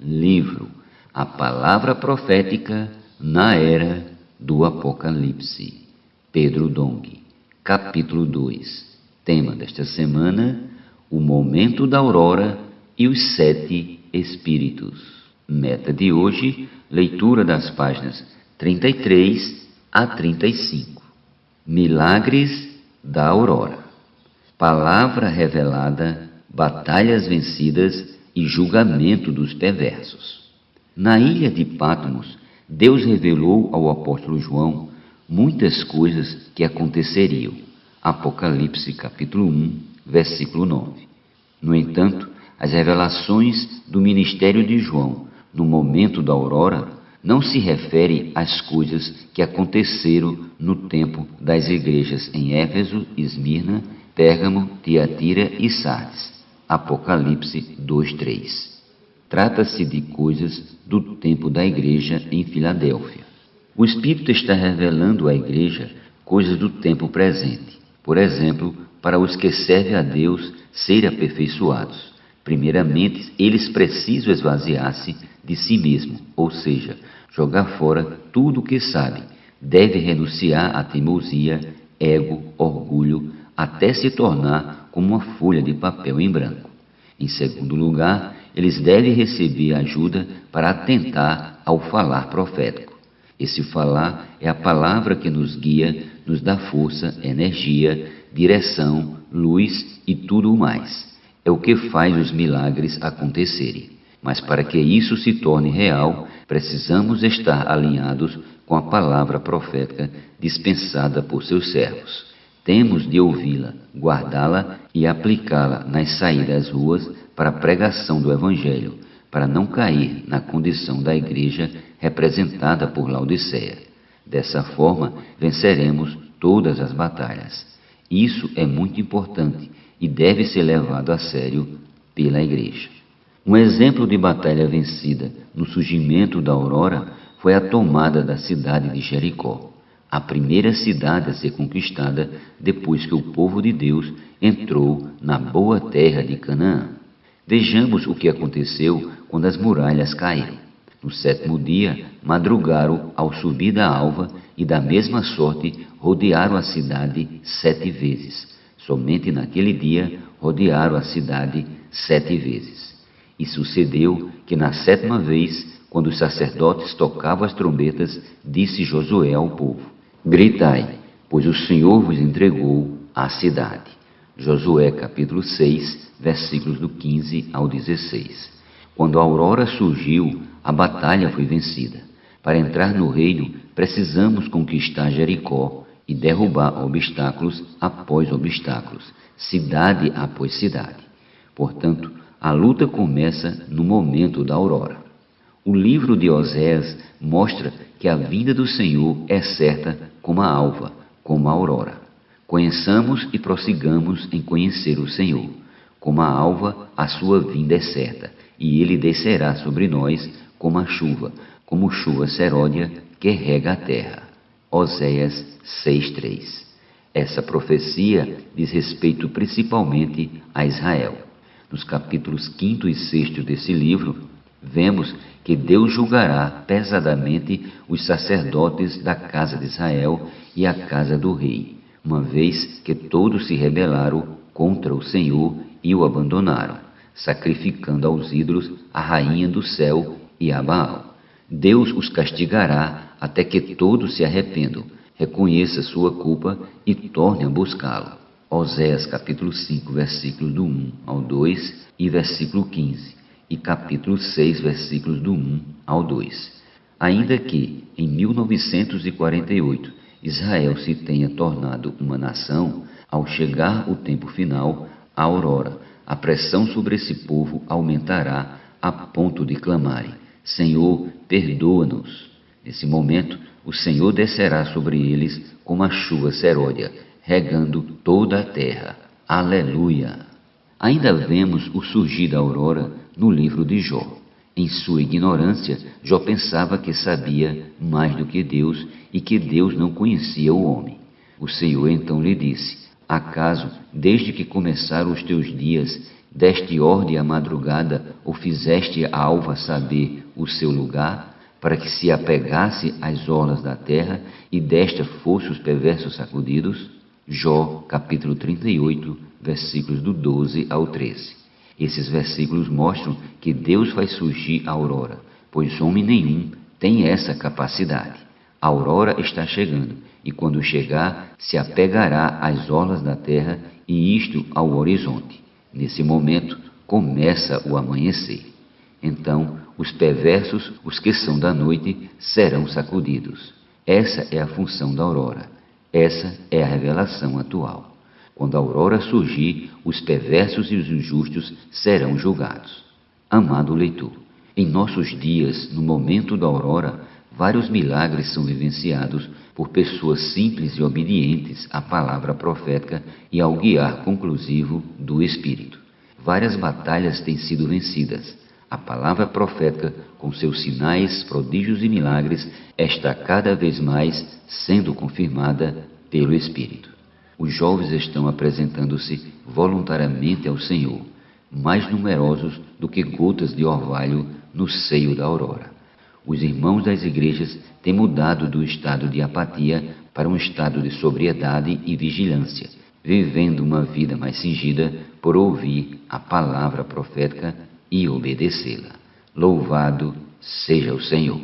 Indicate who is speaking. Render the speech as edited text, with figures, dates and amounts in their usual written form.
Speaker 1: livro A Palavra Profética na Era do Apocalipse. Pedro Dong, capítulo 2. Tema desta semana: o momento da aurora e os 7 espíritos. Meta de hoje: leitura das páginas 33 a 35. Milagres da aurora. Palavra revelada, batalhas vencidas e julgamento dos perversos. Na ilha de Patmos, Deus revelou ao apóstolo João muitas coisas que aconteceriam. Apocalipse capítulo 1, versículo 9. No entanto, as revelações do ministério de João no momento da aurora não se refere às coisas que aconteceram no tempo das igrejas em Éfeso, Esmirna, Pérgamo, Tiatira e Sardes. Apocalipse 2:3. Trata-se de coisas do tempo da igreja em Filadélfia. O Espírito está revelando à igreja coisas do tempo presente. Por exemplo, para os que servem a Deus serem aperfeiçoados. Primeiramente, eles precisam esvaziar-se de si mesmo, ou seja, jogar fora tudo o que sabem. Deve renunciar à teimosia, ego, orgulho, até se tornar como uma folha de papel em branco. Em segundo lugar, eles devem receber ajuda para atentar ao falar profético. Esse falar é a palavra que nos guia, nos dá força, energia, direção, luz e tudo o mais. É o que faz os milagres acontecerem. Mas para que isso se torne real, precisamos estar alinhados com a palavra profética dispensada por seus servos. Temos de ouvi-la, guardá-la e aplicá-la nas saídas às ruas para a pregação do Evangelho, para não cair na condição da igreja representada por Laodiceia. Dessa forma, venceremos todas as batalhas. Isso é muito importante e deve ser levado a sério pela igreja. Um exemplo de batalha vencida no surgimento da aurora foi a tomada da cidade de Jericó, a primeira cidade a ser conquistada depois que o povo de Deus entrou na boa terra de Canaã. Vejamos o que aconteceu quando as muralhas caíram. No 7º dia, madrugaram ao subir da alva e da mesma sorte rodearam a cidade 7 vezes. Somente naquele dia rodearam a cidade 7 vezes. E sucedeu que na 7ª vez, quando os sacerdotes tocavam as trombetas, disse Josué ao povo: gritai, pois o Senhor vos entregou a cidade. Josué capítulo 6, versículos do 15 ao 16. Quando a aurora surgiu, a batalha foi vencida. Para entrar no reino, precisamos conquistar Jericó e derrubar obstáculos após obstáculos, cidade após cidade. Portanto, a luta começa no momento da aurora. O livro de Oséias mostra que a vinda do Senhor é certa como a alva, como a aurora. Conheçamos e prossigamos em conhecer o Senhor. Como a alva, a sua vinda é certa, e ele descerá sobre nós como chuva seródia que rega a terra. Oséias 6:3. Essa profecia diz respeito principalmente a Israel. Nos capítulos 5º e 6º desse livro, vemos que Deus julgará pesadamente os sacerdotes da casa de Israel e a casa do rei, uma vez que todos se rebelaram contra o Senhor e o abandonaram, sacrificando aos ídolos a rainha do céu e a Baal. Deus os castigará até que todos se arrependam, reconheçam sua culpa e tornem a buscá-lo. Oséias capítulo 5, versículos do 1 ao 2 e versículo 15, e capítulo 6, versículos do 1 ao 2. Ainda que, em 1948, Israel se tenha tornado uma nação, ao chegar o tempo final, a aurora, a pressão sobre esse povo aumentará a ponto de clamarem: Senhor, perdoa-nos. Nesse momento, o Senhor descerá sobre eles como a chuva seródia, regando toda a terra. Aleluia! Ainda vemos o surgir da aurora no livro de Jó. Em sua ignorância, Jó pensava que sabia mais do que Deus e que Deus não conhecia o homem. O Senhor então lhe disse: acaso, desde que começaram os teus dias, deste ordem à madrugada ou fizeste a alva saber o seu lugar, para que se apegasse às orlas da terra e desta fosse os perversos sacudidos? Jó, capítulo 38, versículos do 12 ao 13. Esses versículos mostram que Deus faz surgir a aurora, pois homem nenhum tem essa capacidade. A aurora está chegando, e quando chegar, se apegará às orlas da terra e isto ao horizonte. Nesse momento, começa o amanhecer. Então, os perversos, os que são da noite, serão sacudidos. Essa é a função da aurora. Essa é a revelação atual. Quando a aurora surgir, os perversos e os injustos serão julgados. Amado leitor, em nossos dias, no momento da aurora, vários milagres são vivenciados por pessoas simples e obedientes à palavra profética e ao guiar conclusivo do Espírito. Várias batalhas têm sido vencidas. A palavra profética, com seus sinais, prodígios e milagres, está cada vez mais sendo confirmada pelo Espírito. Os jovens estão apresentando-se voluntariamente ao Senhor, mais numerosos do que gotas de orvalho no seio da aurora. Os irmãos das igrejas têm mudado do estado de apatia para um estado de sobriedade e vigilância, vivendo uma vida mais cingida por ouvir a palavra profética e obedecê-la. Louvado seja o Senhor!